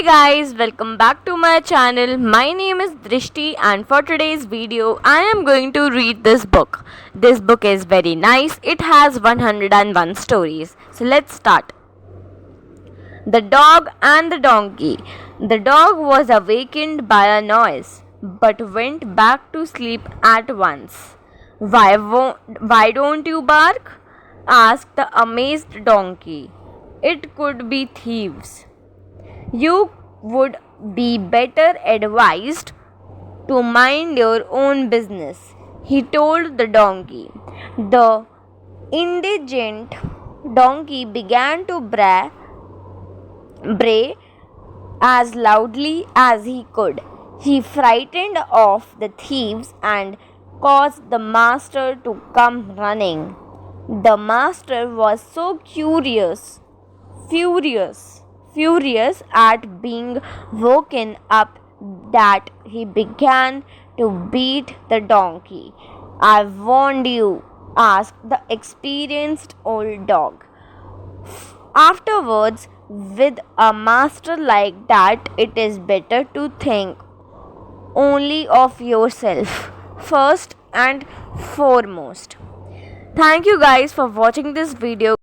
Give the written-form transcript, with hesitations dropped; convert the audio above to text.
guys, welcome back to my channel. My name is Drishti and for today's video I am going to read this book. This book is very nice. It has 101 stories. So let's start. The Dog and the Donkey. The dog was awakened by a noise but went back to sleep at once. Why don't you bark? Asked the amazed donkey. It could be thieves. You would be better advised to mind your own business, he told the donkey. The indigent donkey began to bray as loudly as he could. He frightened off the thieves and caused the master to come running. The master was so furious at being woken up that he began to beat the donkey. I warned you, asked the experienced old dog. Afterwards, with a master like that, it is better to think only of yourself first and foremost. Thank you guys for watching this video.